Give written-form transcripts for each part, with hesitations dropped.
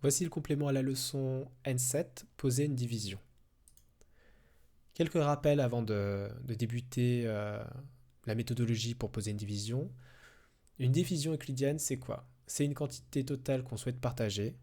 Voici le complément à la leçon N7, poser une division. Quelques rappels avant de débuter la méthodologie pour poser une division. Une division euclidienne, c'est quoi? C'est une quantité totale qu'on souhaite partager.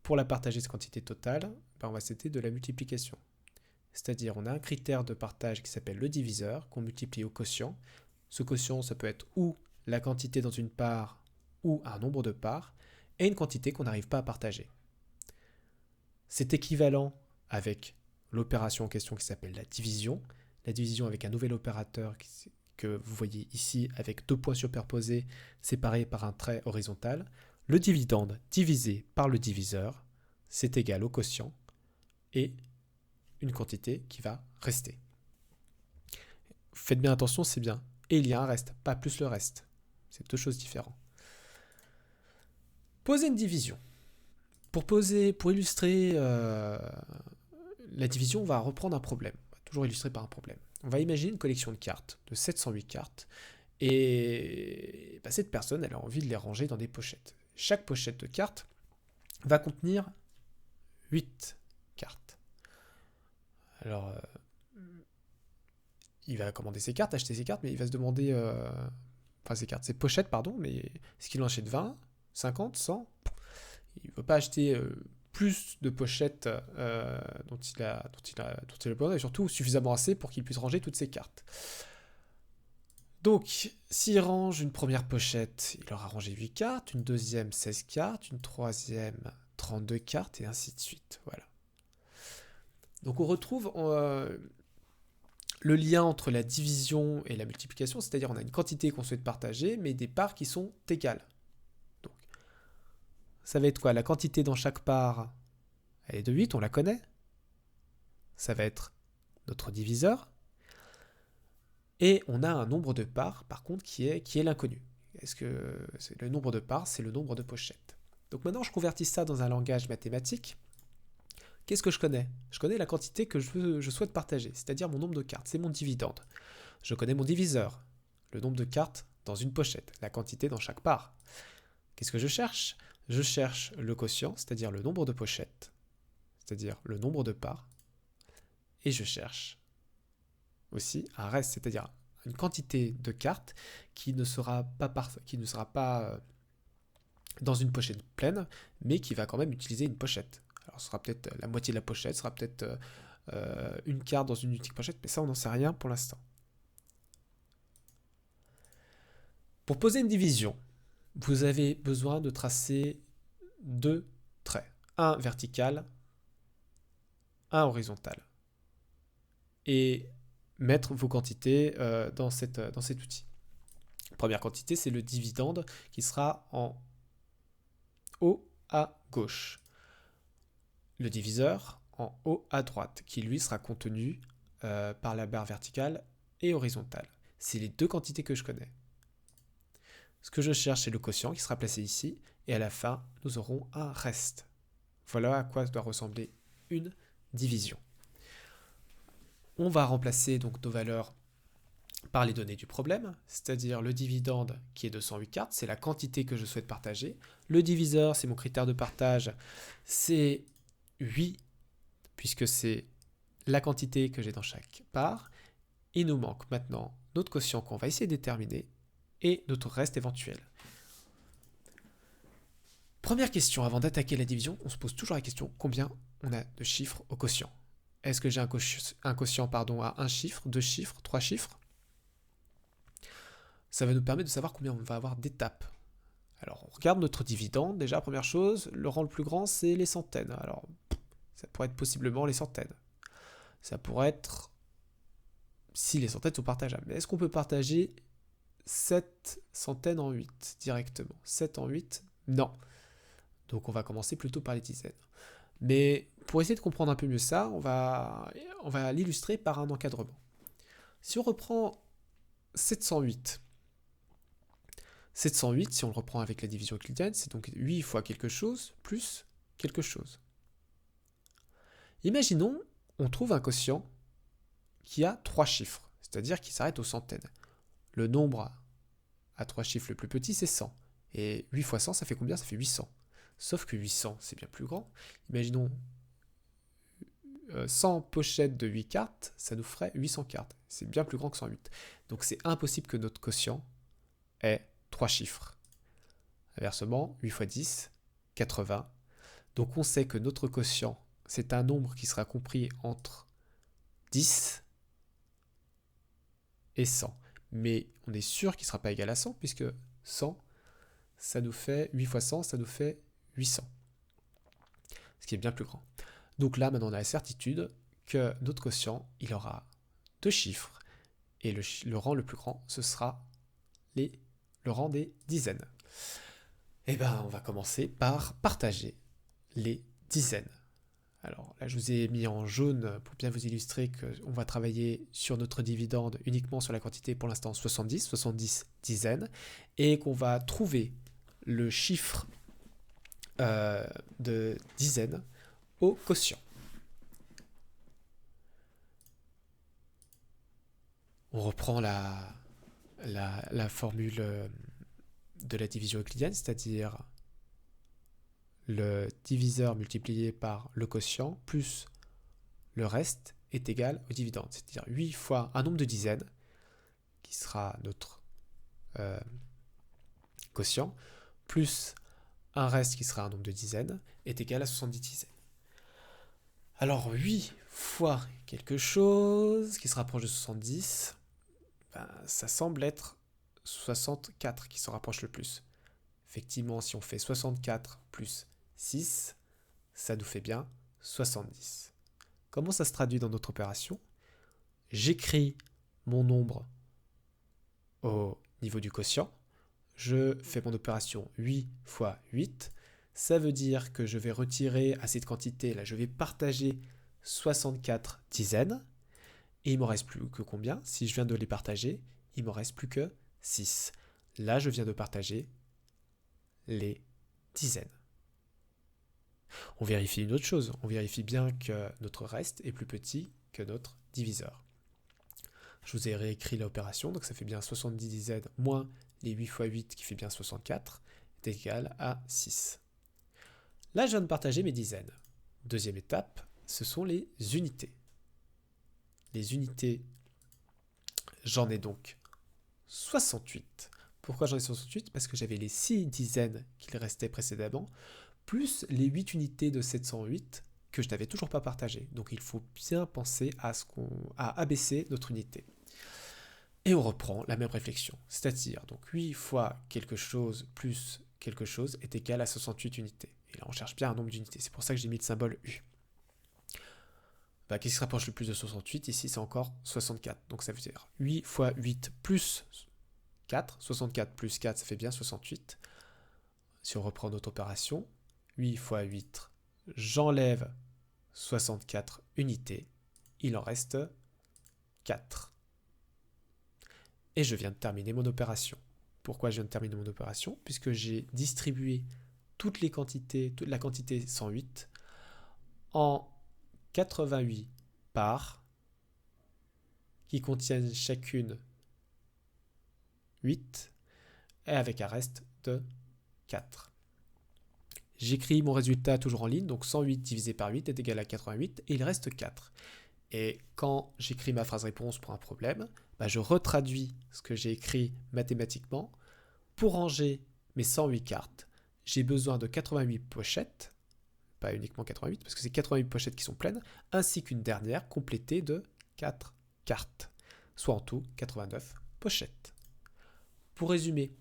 Pour la partager, cette quantité totale, on va citer de la multiplication. C'est-à-dire, on a un critère de partage qui s'appelle le diviseur, qu'on multiplie au quotient. Ce quotient, ça peut être ou la quantité dans une part, ou un nombre de parts, et une quantité qu'on n'arrive pas à partager. C'est équivalent avec l'opération en question qui s'appelle la division avec un nouvel opérateur que vous voyez ici avec deux points superposés séparés par un trait horizontal. Le dividende divisé par le diviseur, c'est égal au quotient et une quantité qui va rester. Faites bien attention, c'est bien. Et il y a un reste, pas plus le reste. C'est deux choses différentes. Poser une division. Pour illustrer la division, on va reprendre un problème. On va toujours illustrer par un problème. On va imaginer une collection de cartes, de 708 cartes, et cette personne, elle a envie de les ranger dans des pochettes. Chaque pochette de cartes va contenir 8 cartes. Alors, il va commander ses cartes, acheter ses cartes, mais il va se demander... ses pochettes, pardon, mais est-ce qu'il en achète 20, 50, 100 ? Il ne veut pas acheter plus de pochettes dont il a besoin, et surtout suffisamment assez pour qu'il puisse ranger toutes ses cartes. Donc, s'il range une première pochette, il aura rangé 8 cartes, une deuxième 16 cartes, une troisième 32 cartes, et ainsi de suite. Voilà. Donc on retrouve le lien entre la division et la multiplication, c'est-à-dire on a une quantité qu'on souhaite partager, mais des parts qui sont égales. Donc, ça va être quoi? La quantité dans chaque part, elle est de 8, on la connaît. Ça va être notre diviseur. Et on a un nombre de parts, par contre, qui est l'inconnu. Est-ce que c'est le nombre de parts, c'est le nombre de pochettes. Donc maintenant, je convertis ça dans un langage mathématique. Qu'est-ce que je connais? Je connais la quantité que je souhaite partager, c'est-à-dire mon nombre de cartes, c'est mon dividende. Je connais mon diviseur, le nombre de cartes dans une pochette, la quantité dans chaque part. Qu'est-ce que je cherche? Je cherche le quotient, c'est-à-dire le nombre de pochettes, c'est-à-dire le nombre de parts, et je cherche aussi un reste, c'est-à-dire une quantité de cartes qui ne sera pas dans une pochette pleine, mais qui va quand même utiliser une pochette. Alors ce sera peut-être la moitié de la pochette, ce sera peut-être une carte dans une unique pochette, mais ça on n'en sait rien pour l'instant. Pour poser une division, vous avez besoin de tracer deux traits, un vertical, un horizontal, et mettre vos quantités dans cet outil. Première quantité, c'est le dividende qui sera en haut à gauche. Le diviseur en haut à droite, qui lui sera contenu par la barre verticale et horizontale. C'est les deux quantités que je connais. Ce que je cherche, c'est le quotient qui sera placé ici, et à la fin, nous aurons un reste. Voilà à quoi doit ressembler une division. On va remplacer donc nos valeurs par les données du problème, c'est-à-dire le dividende qui est de 108 cartes, c'est la quantité que je souhaite partager. Le diviseur, c'est mon critère de partage, c'est 8, puisque c'est la quantité que j'ai dans chaque part. Il nous manque maintenant notre quotient qu'on va essayer de déterminer et notre reste éventuel. Première question, avant d'attaquer la division, on se pose toujours la question combien on a de chiffres au quotient. Est-ce que j'ai un quotient à un chiffre, deux chiffres, trois chiffres? Ça va nous permettre de savoir combien on va avoir d'étapes. Alors, on regarde notre dividende. Déjà, première chose, le rang le plus grand, c'est les centaines. Alors, ça pourrait être possiblement les centaines. Ça pourrait être si les centaines sont partageables. Mais est-ce qu'on peut partager 7 centaines en 8 directement? 7 en 8? Non. Donc, on va commencer plutôt par les dizaines. Mais pour essayer de comprendre un peu mieux ça, on va l'illustrer par un encadrement. Si on reprend 708, si on le reprend avec la division euclidienne, c'est donc 8 fois quelque chose plus quelque chose. Imaginons, on trouve un quotient qui a 3 chiffres, c'est-à-dire qui s'arrête aux centaines. Le nombre à 3 chiffres le plus petit, c'est 100. Et 8 fois 100, ça fait combien? Ça fait 800. Sauf que 800, c'est bien plus grand. Imaginons 100 pochettes de 8 cartes, ça nous ferait 800 cartes. C'est bien plus grand que 108. Donc c'est impossible que notre quotient ait 3 chiffres. Inversement, 8 x 10, 80. Donc on sait que notre quotient, c'est un nombre qui sera compris entre 10 et 100. Mais on est sûr qu'il ne sera pas égal à 100, puisque 100, ça nous fait 8 x 100, ça nous fait 800. Ce qui est bien plus grand. Donc là, maintenant, on a la certitude que notre quotient, il aura 2 chiffres. Et le rang le plus grand, ce sera le rang des dizaines. Eh bien, on va commencer par partager les dizaines. Alors là, je vous ai mis en jaune pour bien vous illustrer qu'on va travailler sur notre dividende uniquement sur la quantité, pour l'instant 70 dizaines, et qu'on va trouver le chiffre de dizaines au quotient. On reprend la formule de la division euclidienne, c'est-à-dire le diviseur multiplié par le quotient plus le reste est égal au dividende. C'est-à-dire 8 fois un nombre de dizaines, qui sera notre quotient, plus un reste qui sera un nombre de dizaines, est égal à 70 dizaines. Alors 8 fois quelque chose qui se rapproche de 70, ça semble être 64 qui se rapproche le plus. Effectivement, si on fait 64 plus 6, ça nous fait bien 70. Comment ça se traduit dans notre opération? J'écris mon nombre au niveau du quotient. Je fais mon opération 8 fois 8. Ça veut dire que je vais retirer à cette quantité, là, je vais partager 64 dizaines. Et il ne m'en reste plus que combien? Si je viens de les partager, il ne m'en reste plus que 6. Là, je viens de partager les dizaines. On vérifie une autre chose. On vérifie bien que notre reste est plus petit que notre diviseur. Je vous ai réécrit l'opération, donc ça fait bien 70 dizaines moins les 8 fois 8 qui fait bien 64 est égal à 6. Là, je viens de partager mes dizaines. Deuxième étape, ce sont les unités. Les unités, j'en ai donc 68. Pourquoi j'en ai 68? Parce que j'avais les 6 dizaines qu'il restait précédemment, plus les 8 unités de 708 que je n'avais toujours pas partagées. Donc il faut bien penser à abaisser notre unité. Et on reprend la même réflexion. C'est-à-dire, donc 8 fois quelque chose plus quelque chose est égal à 68 unités. Et là, on cherche bien un nombre d'unités. C'est pour ça que j'ai mis le symbole U. Qu'est-ce qui se rapproche le plus de 68? Ici, c'est encore 64. Donc ça veut dire 8 fois 8 plus 4. 64 plus 4, ça fait bien 68. Si on reprend notre opération, 8 fois 8, j'enlève 64 unités. Il en reste 4. Et je viens de terminer mon opération. Pourquoi je viens de terminer mon opération? Puisque j'ai distribué toute la quantité 108 en 88 parts qui contiennent chacune 8 et avec un reste de 4. J'écris mon résultat toujours en ligne, donc 108 divisé par 8 est égal à 88 et il reste 4. Et quand j'écris ma phrase réponse pour un problème, je retraduis ce que j'ai écrit mathématiquement. Pour ranger mes 108 cartes, j'ai besoin de 88 pochettes, pas uniquement 88, parce que c'est 88 pochettes qui sont pleines, ainsi qu'une dernière complétée de 4 cartes, soit en tout 89 pochettes. Pour résumer,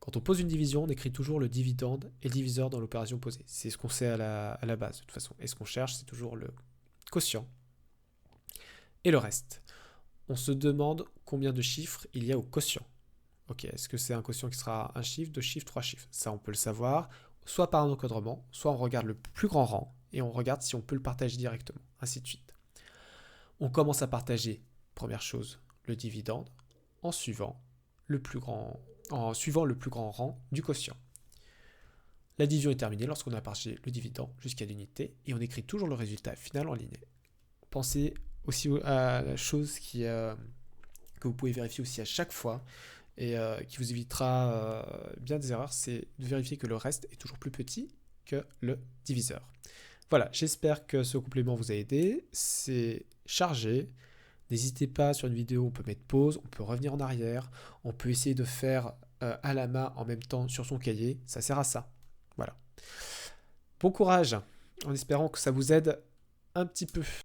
quand on pose une division, on écrit toujours le dividende et le diviseur dans l'opération posée. C'est ce qu'on sait à la base, de toute façon. Et ce qu'on cherche, c'est toujours le quotient et le reste. On se demande combien de chiffres il y a au quotient. Ok, est-ce que c'est un quotient qui sera un chiffre, deux chiffres, trois chiffres? Ça, on peut le savoir, soit par un encadrement, soit on regarde le plus grand rang et on regarde si on peut le partager directement, ainsi de suite. On commence à partager, première chose, le dividende, en suivant le plus grand rang du quotient. La division est terminée lorsqu'on a partagé le dividende jusqu'à l'unité et on écrit toujours le résultat final en ligne. Pensez aussi à la chose que vous pouvez vérifier aussi à chaque fois, et qui vous évitera bien des erreurs, c'est de vérifier que le reste est toujours plus petit que le diviseur. Voilà, j'espère que ce complément vous a aidé. C'est chargé. N'hésitez pas, sur une vidéo, on peut mettre pause, on peut revenir en arrière, on peut essayer de faire à la main en même temps sur son cahier. Ça sert à ça. Voilà. Bon courage, en espérant que ça vous aide un petit peu.